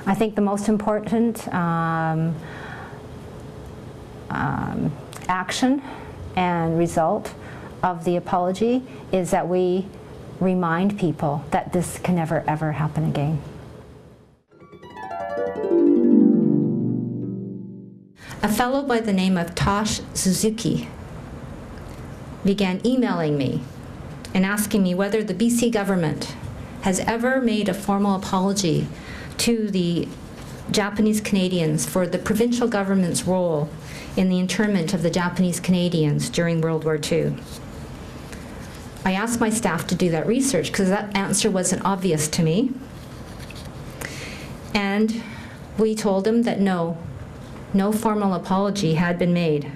I think the most important action and result of the apology is that we remind people that this can never ever happen again. A fellow by the name of Tosh Suzuki began emailing me and asking me whether the BC government has ever made a formal apology to the Japanese Canadians for the provincial government's role in the internment of the Japanese Canadians during World War II. I asked my staff to do that research because that answer wasn't obvious to me. And we told him that no formal apology had been made.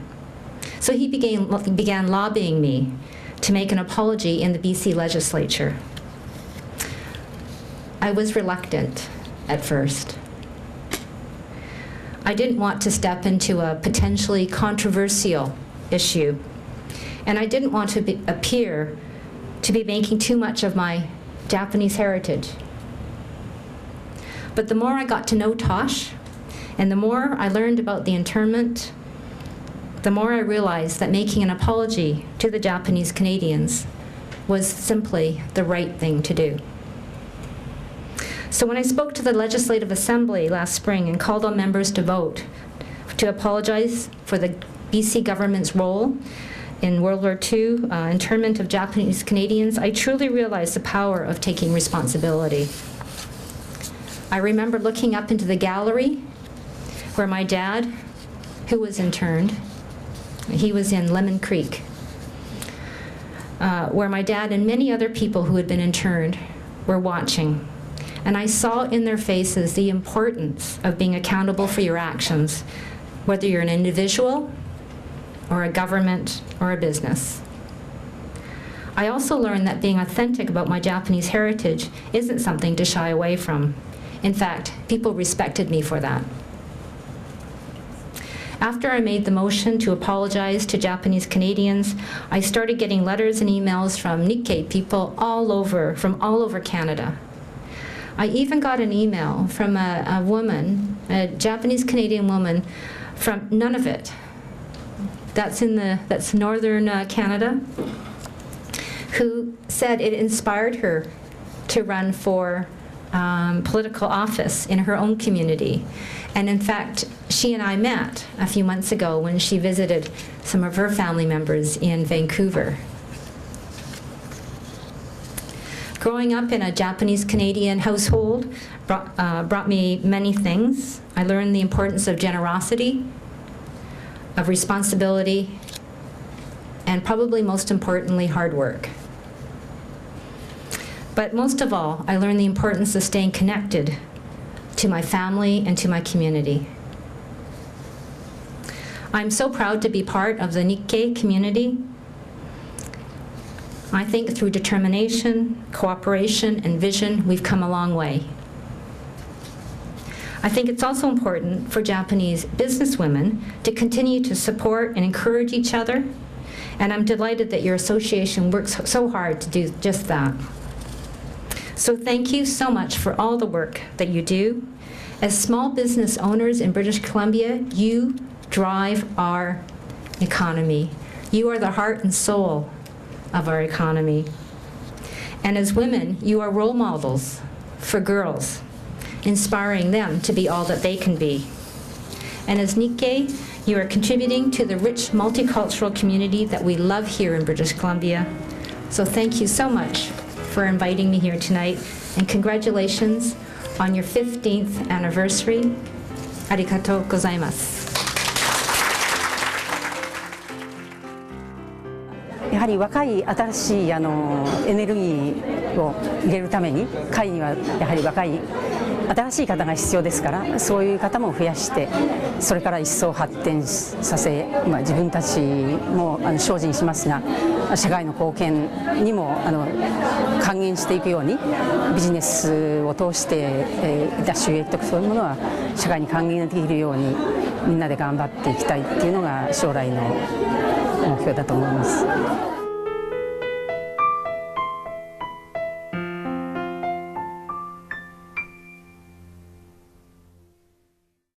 So he began lobbying me to make an apology in the BC legislature. I was reluctant at first. I didn't want to step into a potentially controversial issue, and I didn't want to appear to be making too much of my Japanese heritage. But the more I got to know Tosh, and the more I learned about the internment, the more I realized that making an apology to the Japanese Canadians was simply the right thing to do. So when I spoke to the Legislative Assembly last spring and called on members to vote to apologize for the BC government's role in World War II internment of Japanese Canadians, I truly realized the power of taking responsibility. I remember looking up into the gallery where my dad, who was interned, he was in Lemon Creek, where my dad and many other people who had been interned were watching. And I saw in their faces the importance of being accountable for your actions, whether you're an individual or a government or a business. I also learned that being authentic about my Japanese heritage isn't something to shy away from. In fact, people respected me for that. After I made the motion to apologize to Japanese Canadians, I started getting letters and emails from Nikkei people from all over Canada. I even got an email from a woman, a Japanese Canadian woman from Nunavut. That's northern Canada, who said it inspired her to run for political office in her own community. And in fact, she and I met a few months ago when she visited some of her family members in Vancouver. Growing up in a Japanese Canadian household brought me many things. I learned the importance of generosity, of responsibility, and probably most importantly, hard work. But most of all, I learned the importance of staying connected to my family and to my community. I'm so proud to be part of the Nikkei community. I think through determination, cooperation, and vision, we've come a long way. I think it's also important for Japanese businesswomen to continue to support and encourage each other, and I'm delighted that your association works so hard to do just that. So thank you so much for all the work that you do. As small business owners in British Columbia, you drive our economy. You are the heart and soul of our economy. And as women, you are role models for girls, inspiring them to be all that they can be. And as Nikkei, you are contributing to the rich multicultural community that we love here in British Columbia. So thank you so much for inviting me here tonight, and congratulations on your 15th anniversary. Arigatou gozaimasu. やはり若い新しいエネルギーを入れるために会にはやはり若い新しい方が必要ですから、そういう方も増やしてそれから一層発展させ、自分たちも精進しますが、社会の貢献にも還元していくように、ビジネスを通して得た収益とかそういうものは社会に還元できるようにみんなで頑張っていきたいっていうのが将来の目標だと思います。